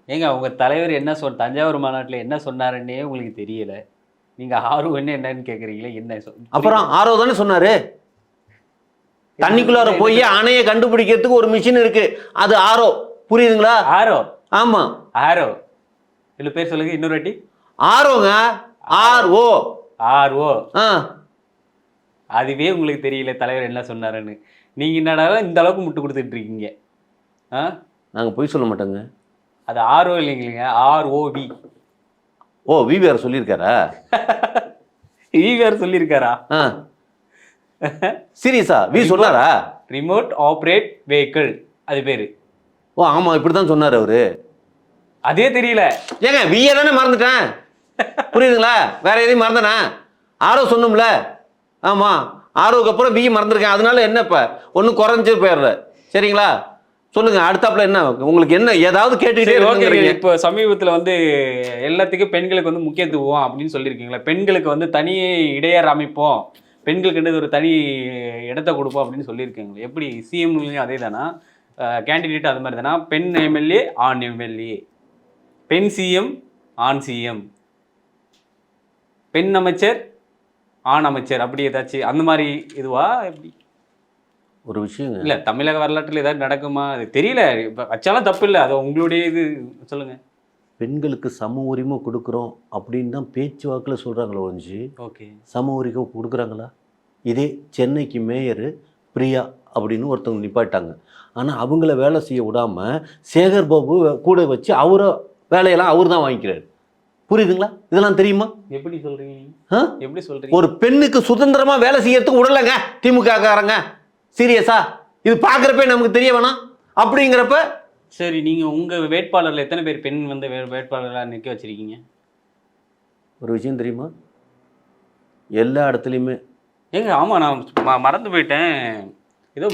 ஏங்க உங்க தலைவர் என்ன தஞ்சாவூர் மாநாட்டில் என்ன சொன்னாருன்னே உங்களுக்கு தெரியல. நீங்க ஆர்வம்னு என்னன்னு கேட்குறீங்களே என்ன அப்புறம் ஆரோ தானே சொன்னாரு. தண்ணிக்குள்ளார போய் அணையை கண்டுபிடிக்கிறதுக்கு ஒரு மிஷின் இருக்கு, அது ஆரோ. புரியுதுங்களா? ஆரோ. ஆமா ஆரோ. இவ்வளோ பேர் சொல்லுங்க இன்னொரு வாட்டி. ஆரோங்க. ஆர்ஓ. ஆர்ஓ. அதுவே உங்களுக்கு தெரியல தலைவர் என்ன சொன்னாருன்னு. நீங்க என்னடா இந்த அளவுக்கு முட்டு கொடுத்துட்டு இருக்கீங்க? நாங்க போய் சொல்ல மாட்டோங்க. அது ஆர்ஓ இல்லைங்க, ஆர்ஓவி. ஓ, வி வேற சொல்லியிருக்காரா? வி வேற சொல்லியிருக்காரா? சீரியஸா வி சொன்னாரா? ரிமோட் ஆப்ரேட் வெஹிக்கிள் அது பேரு. ஓ ஆமா, இப்படிதான் சொன்னாரு அவரு. அதே தெரியல ஏங்க, விய தானே மறந்துட்டேன். புரியுதுங்களா? வேற எதையும் மறந்தனா? ஆரோ சொன்னோம்ல. ஆமா, ஆரோக்கு அப்புறம் வி மறந்துருக்கேன். அதனால என்ன இப்ப ஒன்னும் குறைஞ்சு போயிடுற. சரிங்களா? சொல்லுங்க, அடுத்தாப்புல என்ன உங்களுக்கு என்ன ஏதாவது கேட்டுக்கிட்டே இருக்கீங்க. இப்போ சமீபத்தில் வந்து எல்லாத்துக்கும் பெண்களுக்கு வந்து முக்கியத்துவம் அப்படின்னு சொல்லியிருக்கீங்களா? பெண்களுக்கு வந்து தனி இடையர் அமைப்போம், பெண்களுக்கு ஒரு தனி இடத்த கொடுப்போம் அப்படின்னு சொல்லியிருக்கீங்களா? எப்படி சிஎம்லையும் அதே தானா? கேண்டிடேட் அது மாதிரி தானா? பெண் எம்எல்ஏ ஆண் எம்எல்ஏ, பெண் சிஎம் ஆண் சிஎம், பெண் அமைச்சர் ஆண் அமைச்சர், அப்படி ஏதாச்சும் அந்த மாதிரி இதுவா எப்படி? ஒரு விஷயம் இல்லை, தமிழக வரலாற்றில் ஏதாவது நடக்குமா அது தெரியல. இப்போ வச்சாலும் தப்பு இல்லை, அது உங்களுடைய இது. சொல்லுங்க. பெண்களுக்கு சம உரிமை கொடுக்குறோம் அப்படின்னு தான் பேச்சுவாக்கில் சொல்கிறாங்களோ ஒழிஞ்சு ஓகே சம உரிமை கொடுக்குறாங்களா? இதே சென்னைக்கு மேயரு பிரியா அப்படின்னு ஒருத்தவங்க நிப்பாட்டாங்க. ஆனால் அவங்கள வேலை செய்ய விடாமல் சேகர் பாபு கூட வச்சு அவரை வேலையெல்லாம் அவர் தான் வாங்கிக்கிறாரு. புரியுதுங்களா? இதெல்லாம் தெரியுமா? எப்படி சொல்றீங்க? எப்படி சொல்றீங்க? ஒரு பெண்ணுக்கு சுதந்திரமா வேலை செய்யறதுக்கு விடலைங்க திமுக காரங்க. சீரியஸா? இது பார்க்குறப்ப நமக்கு தெரிய வேணாம் அப்படிங்கிறப்ப. சரி, நீங்க உங்க வேட்பாளர்ல எத்தனை பேர் பெண் வந்து வேட்பாளராக நிற்க வச்சிருக்கீங்க? ஒரு விஷயம் தெரியுமா? எல்லா இடத்துலையுமே. ஏங்க ஆமா, நான் மறந்து போயிட்டேன். ஏதோ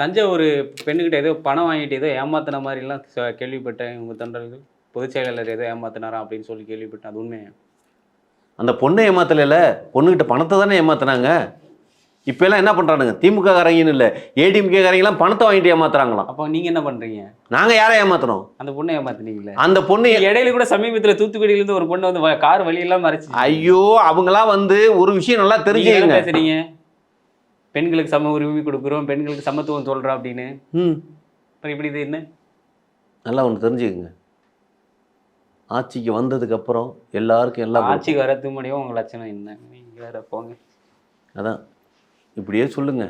தஞ்சாவூர் பெண்ணுக்கிட்ட ஏதோ பணம் வாங்கிட்டு ஏதோ ஏமாத்தின மாதிரிலாம் கேள்விப்பட்டேன். உங்க தொண்டர்கள் பொதுச் செயலாளர் ஏதோ ஏமாத்தினாரா அப்படின்னு சொல்லி கேள்விப்பட்டேன். அது உண்மையா? அந்த பொண்ணை ஏமாத்தல, பொண்ணுகிட்ட பணத்தை தானே ஏமாத்தினாங்க. இப்ப எல்லாம் என்ன பண்றானுங்க? திமுக காரங்கன்னு இல்ல, ஏடிஎம்கே காரங்கெல்லாம் பணத்தை வாங்கிட்டு ஏமாத்துறாங்களாம். அப்போ நீங்க என்ன பண்றீங்க? நாங்க யாரை ஏமாத்தணும்? அந்த பொண்ணை ஏமாத்தினீங்களே. அந்த பொண்ணு இடையில கூட சமீபத்தில் தூத்துக்குடியில இருந்து ஒரு பொண்ணு வந்து கார் வழியெல்லாம் மறைச்சு. ஐயோ, அவங்களாம் வந்து ஒரு விஷயம் நல்லா தெரிஞ்சுக்கங்க. பேசுறீங்க பெண்களுக்கு சம உரிமை கொடுக்குறோம், பெண்களுக்கு சமத்துவம் சொல்றோம் அப்படின்னு. இப்படி இது என்ன? நல்லா ஒன்று தெரிஞ்சுக்கங்க. ஆட்சிக்கு வந்ததுக்கு அப்புறம் எல்லாருக்கும் எல்லாம் ஆட்சிக்கு வரதுக்கு முடியும். உங்க லட்சணம் என்ன? நீங்க வேற போங்க. அதான் இப்படியே சொல்லுங்க.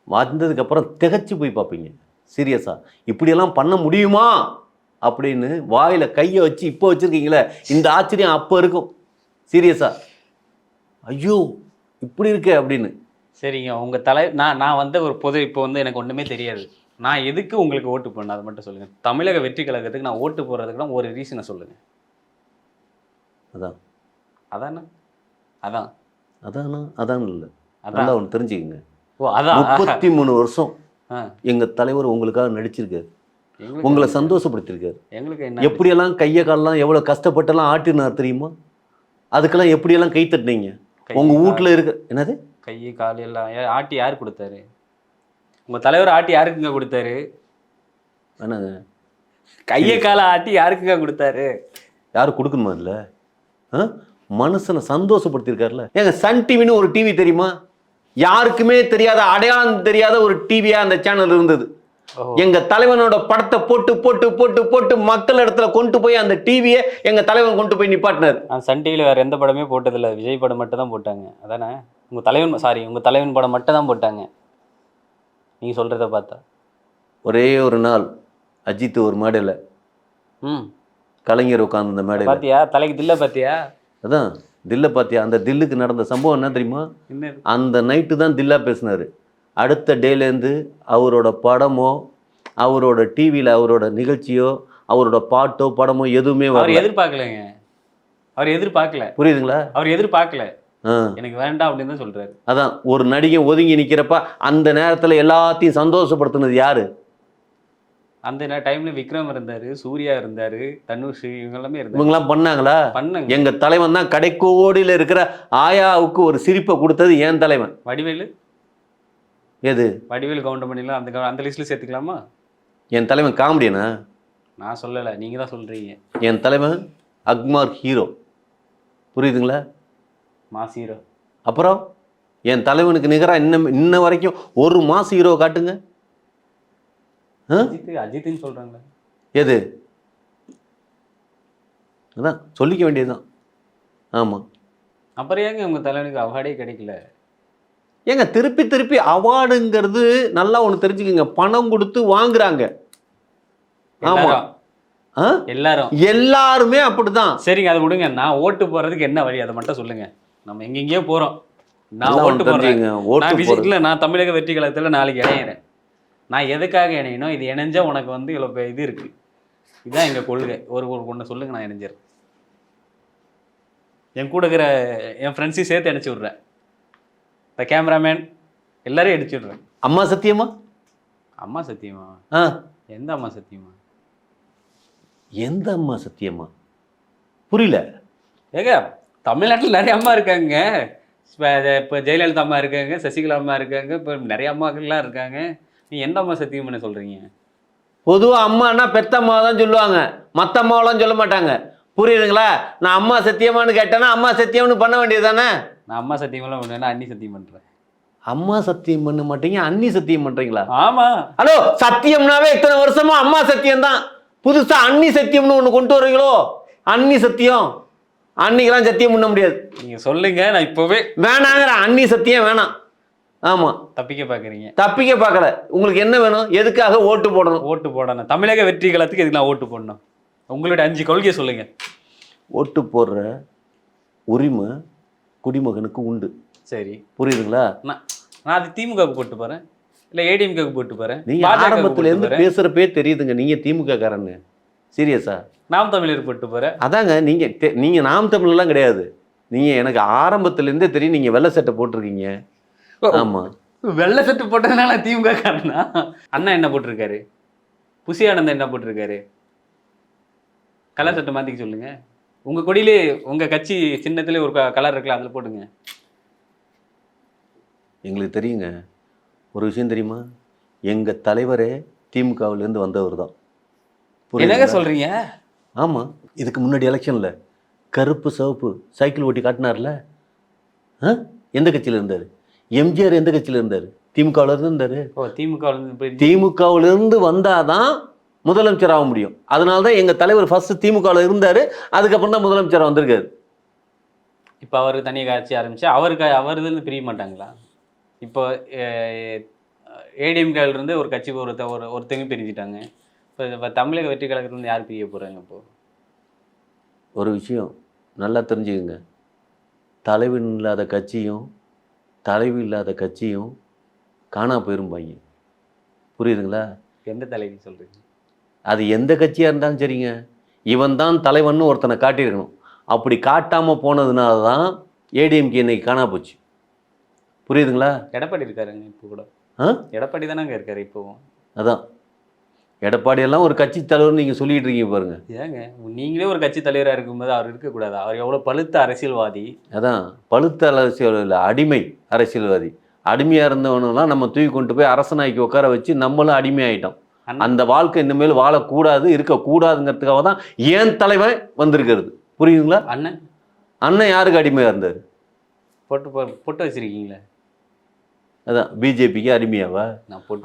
வந்ததுக்கு அப்புறம் திகச்சு போய் பார்ப்பீங்க. சீரியஸா இப்படியெல்லாம் பண்ண முடியுமா அப்படின்னு வாயில கையை வச்சு இப்போ வச்சிருக்கீங்களே, இந்த ஆச்சரியம் அப்போ இருக்கும். சீரியஸா ஐயோ இப்படி இருக்கு அப்படின்னு. சரிங்க, உங்க நான் வந்து ஒரு பொது இப்போ வந்து எனக்கு ஒன்றுமே தெரியாது. நான் எதுக்கு உங்களுக்கு ஓட்டு போடணும் அதை மட்டும் சொல்லுங்கள். தமிழக வெற்றி கழகத்துக்கு நான் ஓட்டு போடுறதுக்குலாம் ஒரு ரீசனை சொல்லுங்கள். அதான் அதானே? அதான் அதானா? அதான் இல்லை, நல்லா ஒன்று தெரிஞ்சுக்கங்க. ஓ அதான் 33 வருஷம் எங்கள் தலைவர் உங்களுக்காக நடிச்சிருக்காரு, உங்களை சந்தோஷப்படுத்திருக்காரு. எங்களுக்கு என்ன எப்படியெல்லாம் கையை காலெல்லாம் எவ்வளோ கஷ்டப்பட்டெல்லாம் ஆட்டினார் தெரியுமா? அதுக்கெல்லாம் எப்படியெல்லாம் கை தட்டினீங்க? உங்கள் வீட்டில் இருக்க என்னது கை கால் எல்லாம் ஆட்டி யார் கொடுத்தாரு? உங்கள் தலைவர் ஆட்டி யாருக்குங்க கொடுத்தாரு? என்னங்க கையை காலை ஆட்டி யாருக்குங்க கொடுத்தாரு? யாரும் கொடுக்கணுமா? இல்லை, மனுஷனை சந்தோஷப்படுத்திருக்காருல்ல. ஏங்க சன் டிவின்னு ஒரு டிவி தெரியுமா? யாருக்குமே தெரியாத, அடையாளம் தெரியாத ஒரு டிவியா அந்த சேனல் இருந்தது. எங்க தலைவனோட படத்தை போட்டு போட்டு போட்டு போட்டு மக்கள் இடத்துல கொண்டு போய் அந்த டிவியை எங்க தலைவன் கொண்டு போய் நிப்பாட்டினார். சன் டிவியில் வேற எந்த படமே போட்டதில்லை, விஜய் படம் மட்டும் தான் போட்டாங்க. அதானே? உங்க தலைவன் படம் மட்டும் தான் போட்டாங்க. நீங்க சொல்றத பார்த்தா ஒரே ஒரு நாள் அஜித் ஒரு மேடையில், கலைஞர் உட்கார்ந்து அந்த மேடையில் பாத்தியா? தலைக்கு தில்ல பாத்தியா? அதான் தில்ல பாத்தியா? அந்த தில்லுக்கு நடந்த சம்பவம் என்ன தெரியுமா? அந்த நைட்டு தான் தில்லா பேசினாரு. அடுத்த டேலேருந்து அவரோட படமோ, அவரோட டிவியில் அவரோட நிகழ்ச்சியோ, அவரோட பாட்டோ படமோ எதுவுமே எதிர்பார்க்கலங்க. அவர் எதிர்பார்க்கல. புரியுதுங்களா? அவர் எதிர்பார்க்கல. எனக்கு வேண்டாம் அப்படின்னு தான் சொல்றாரு. அதான் ஒரு நடிகை ஒதுங்கி நிக்கிறப்ப அந்த நேரத்துல எல்லாத்தையும் சந்தோஷப்படுத்தினது யாரு? அந்த டைம்ல விக்ரம் இருந்தாரு, சூர்யா இருந்தாரு, தனுஷ், இவங்க எல்லாமே இருந்தாங்க. இவங்கெல்லாம் பண்ணாங்களா? பண்ணாங்க. எங்க தலைவன் தான் கடைக்கோடியில் இருக்கிற ஆயாவுக்கு ஒரு சிரிப்பை கொடுத்தது என் தலைவன். வடிவேலு எது? வடிவேலு கவுண்டமணிலாம் அந்த லிஸ்ட்ல சேர்த்துக்கலாமா? என் தலைவன் காமெடியனா? நான் சொல்லலை, நீங்கள் தான் சொல்கிறீங்க. என் தலைவன் அக்மார் ஹீரோ, புரியுதுங்களா? Mass hero. அப்புறம் என் தலைவனுக்கு நிகராக இன்ன வரைக்கும் ஒரு மாஸ் ஹீரோ காட்டுங்க. அஜித்துன்னு சொல்கிறாங்களே. எது? அதான் சொல்லிக்க வேண்டியதுதான். ஆமாம். அப்புறம் ஏங்க உங்கள் தலைவனுக்கு அவார்டே கிடைக்கல? ஏங்க திருப்பி திருப்பி அவார்டுங்கிறது நல்லா ஒன்று தெரிஞ்சுக்கோங்க, பணம் கொடுத்து வாங்குறாங்க. ஆமாம், எல்லாருமே அப்படிதான். சரிங்க, அதை விடுங்க. நான் ஓட்டு போறதுக்கு என்ன வழி அதை மட்டும் சொல்லுங்க. நம்ம எங்கெங்கேயோ போறோம். நான் ஓட்டு போடுறேன். நான் தமிழக வெற்றி கழகத்தில் நாளைக்கு இணையிறேன். நான் எதுக்காக இணையணும்? இது இணைஞ்சா உனக்கு வந்து இவ்வளோ இது இருக்கு, இதுதான் எங்க கொள்கை. ஒரு ஒன்று சொல்லுங்க, நான் இணைஞ்சிடறேன். என் கூட இருக்கிற என் ஃப்ரெண்ட்ஸையும் சேர்த்து அடிச்சு விட்றேன். இந்த கேமராமேன் எல்லாரையும் அடிச்சு விட்றேன். அம்மா சத்தியமா? அம்மா சத்தியமா? எந்த அம்மா சத்தியமா? எந்த அம்மா சத்தியமா? புரியல. ஏங்க தமிழ்நாட்டில் நிறைய அம்மா இருக்காங்க. இப்போ ஜெயலலிதா அம்மா இருக்காங்க, சசிகலா அம்மா இருக்காங்க, இப்போ நிறைய அம்மாக்கள்லாம் இருக்காங்க. நீ எந்த அம்மா சத்தியம்னு சொல்கிறீங்க? பொதுவாக அம்மானா பெத்த அம்மா தான் சொல்லுவாங்க, மற்ற அம்மாவெல்லாம் சொல்ல மாட்டாங்க. புரியுதுங்களா? நான் அம்மா சத்தியமானு கேட்டேன்னா அம்மா சத்தியம்னு பண்ண வேண்டியது தானே. நான் அம்மா சத்தியமெல்லாம் பண்ணுவேன்னா அண்ணி சத்தியம் பண்ணுறேன். அம்மா சத்தியம் பண்ண மாட்டீங்க, அண்ணி சத்தியம் பண்ணுறீங்களா? ஆமாம். ஹலோ, சத்தியம்னாவே இத்தனை வருஷமா அம்மா சத்தியம் தான். புதுசாக அண்ணி சத்தியம்னு ஒன்று கொண்டு வரீங்களோ? அண்ணி சத்தியம், அன்னிக்கெல்லாம் சத்தியம் பண்ண முடியாது. நீங்கள் சொல்லுங்க, நான் இப்போவே வேணாங்கிற. அண்ணி சத்தியம் வேணாம். ஆமாம், தப்பிக்க பார்க்குறீங்க. தப்பிக்க பார்க்கல. உங்களுக்கு என்ன வேணும்? எதுக்காக ஓட்டு போடணும்? ஓட்டு போடணும். தமிழக வெற்றி கழகத்துக்கு எதுக்கு நான் ஓட்டு போடணும்? உங்களுடைய 5 கொள்கையை சொல்லுங்க. ஓட்டு போடுற உரிமை குடிமகனுக்கு உண்டு. சரி, புரியுதுங்களா? நான் அது திமுகவுக்கு போட்டு போறேன், இல்லை ஏடிஎம்கேக்கு போட்டு போறேன். நீங்க ஆரம்பத்துல இருந்து பேசுறப்பே தெரியுதுங்க நீங்க திமுக காரன்னு. சீரியஸா? நாம் தமிழர் போட்டு போறேன். அதாங்க, நீங்க நாம் தமிழ்லாம் கிடையாது. நீங்க எனக்கு ஆரம்பத்துல இருந்தே தெரியும், நீங்க வெள்ளை சட்டை போட்டிருக்கீங்க. ஆமா, வெள்ளை சட்டை போட்டதுனால திமுக காரனா? அண்ணா என்ன போட்டிருக்காரு? புசி ஆனந்தன் என்ன போட்டிருக்காரு? கலர் சட்டை மாத்திக்க சொல்லுங்க. உங்க கொடியிலே உங்க கட்சி சின்னத்திலே ஒரு கலர் இருக்குல்ல, அதுல போடுங்க. எங்களுக்கு தெரியுங்க. ஒரு விஷயம் தெரியுமா? எங்க தலைவரே திமுகவிலேருந்து வந்தவர் தான். என்னங்க சொல்றீங்க? ஆமா, இதுக்கு முன்னாடி எலெக்ஷன்ல கருப்பு சிவப்பு சைக்கிள் ஓட்டி காட்டினார்ல, எந்த கட்சியில இருந்தாரு? எம்ஜிஆர் எந்த கட்சியில இருந்தாரு? திமுகவில் இருந்து இருந்தாரு. திமுகவில் இருந்து வந்தாதான் முதலமைச்சர் ஆக முடியும். அதனால தான் எங்க தலைவர் ஃபர்ஸ்ட் திமுகவில் இருந்தாரு, அதுக்கப்புறம் தான் முதலமைச்சர் வந்திருக்காரு. இப்போ அவருக்கு தனி கட்சி ஆரம்பிச்சு அவருதுன்னு பிரிய மாட்டாங்களா? இப்போ ஏடிஎம்கேல இருந்து ஒரு கட்சி ஒருத்தங்க பிரிஞ்சுட்டாங்க. இப்போ தமிழக வெற்றி கழகத்துலேருந்து யார் பிரிய போகிறாங்க? இப்போது ஒரு விஷயம் நல்லா தெரிஞ்சுக்கங்க, தலைவன் இல்லாத கட்சியும் தலைவி இல்லாத கட்சியும் காணா போயிருப்பாங்க. புரியுதுங்களா? எந்த தலைவி சொல்கிறீங்க? அது எந்த கட்சியாக இருந்தாலும் சரிங்க, இவன் தான் தலைவன் ஒருத்தனை காட்டியிருக்கணும். அப்படி காட்டாமல் போனதுனால தான் ஏடிஎம்கே இன்னைக்கு காணா போச்சு. புரியுதுங்களா? எடப்பாடி இருக்காருங்க இப்போ கூட. எடப்பாடி தானங்க இருக்காரு இப்போவும். அதான், எடப்பாடியெல்லாம் ஒரு கட்சி தலைவர் நீங்கள் சொல்லிட்டு இருக்கீங்க பாருங்க. ஏங்க நீங்களே ஒரு கட்சி தலைவராக இருக்கும்போது அவர் இருக்கக்கூடாது? அவர் எவ்வளோ பழுத்த அரசியல்வாதி. அதான், பழுத்த அரசியல் இல்லை, அடிமை அரசியல்வாதி. அடிமையாக இருந்தவனெல்லாம் நம்ம தூக்கி கொண்டு போய் அரசனாக்கி உட்கார வச்சு நம்மளும் அடிமையாயிட்டோம். அந்த வாழ்க்கை இனிமேல் வாழக்கூடாது, இருக்கக்கூடாதுங்கிறதுக்காக தான் ஏன் தலைவன் வந்திருக்கிறது. புரியுதுங்களா? அண்ணன் யாருக்கு அடிமையாக இருந்தார்? பொட்டு வச்சிருக்கீங்களே, அதான் பிஜேபிக்கு அடிமையாவா?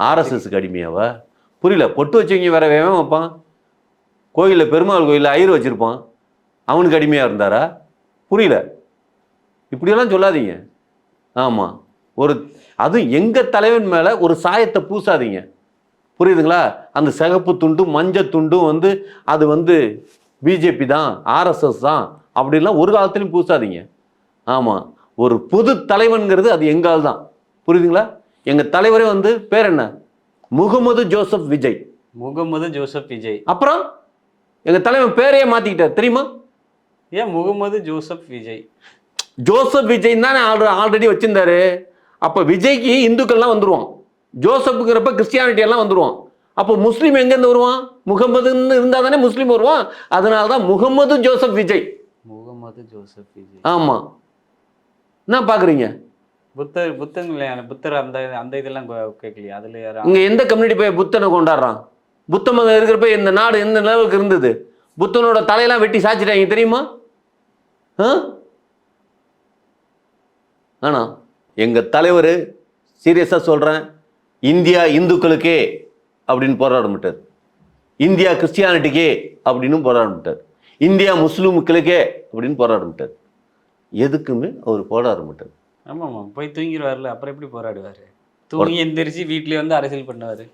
ஆர்எஸ்எஸ்க்கு அடிமையாவா? புரியல. பொட்டு வச்சவங்க வேற வேவன் வைப்பான். கோயிலில் பெருமாள் கோயிலில் ஐயர் வச்சிருப்பான், அவனுக்கு அடிமையாக இருந்தாரா? புரியல. இப்படியெல்லாம் சொல்லாதீங்க. ஆமாம், அதுவும் எங்கள் தலைவன் மேலே ஒரு சாயத்தை பூசாதீங்க. புரியுதுங்களா? அந்த சிகப்பு துண்டும் மஞ்சள் துண்டும் அது பிஜேபி தான், ஆர்எஸ்எஸ் தான் அப்படின்லாம் ஒரு காலத்துலையும் பூசாதீங்க. ஆமாம், ஒரு பொது தலைவன்கிறது அது எங்கால் தான். புரியுதுங்களா? எங்கள் தலைவரே பேர் என்ன? முகமது ஜோசப் விஜய். முகமது ஜோசப் விஜய். அப்புறம் எங்கள் தலைவன் பேரையே மாற்றிக்கிட்டார் தெரியுமா? ஏன் முகமது ஜோசப் விஜய்? ஜோசப் விஜய் தானே ஆல்ரெடி வச்சிருந்தாரு. அப்போ விஜய்க்கு இந்துக்கள்லாம் வந்துடுவான், ஜோசப்புங்கிறப்ப கிறிஸ்டியானிட்டி எல்லாம் வந்துடுவான். அப்போ முஸ்லீம் எங்கேருந்து வருவான்? முகமதுன்னு இருந்தால் தானே முஸ்லீம் வருவான். அதனால தான் முகமது ஜோசப் விஜய். முகமது ஜோசப் விஜய். ஆமாம், என்ன பார்க்குறீங்க? புத்தர் அந்த இதெல்லாம் கேட்கலையா? அதில் இங்கே எந்த கம்யூனிட்டி போய் புத்தனை கொண்டாடுறான்? புத்த மதம் இருக்கிறப்ப இந்த நாடு எந்த நிலவுக்கு இருந்தது? புத்தனோட தலையெல்லாம் வெட்டி சாய்ச்சிட்டாங்க தெரியுமா? ஆனா எங்க தலைவர் சீரியஸா சொல்றேன், இந்தியா இந்துக்களுக்கே அப்படின்னு போராட மாட்டார், இந்தியா கிறிஸ்டியானிட்டிக்கே அப்படின்னு போராட மாட்டார், இந்தியா முஸ்லிம்களுக்கே அப்படின்னு போராட மாட்டார். எதுக்குமே அவர் போராட மாட்டார். ஆமாம் போய் தூங்கிடுவார்ல, அப்புறம் எப்படி போராடுவார்? தூங்கி எந்திரிச்சு வீட்லேயே வந்து அரசியல் பண்ணுவார்.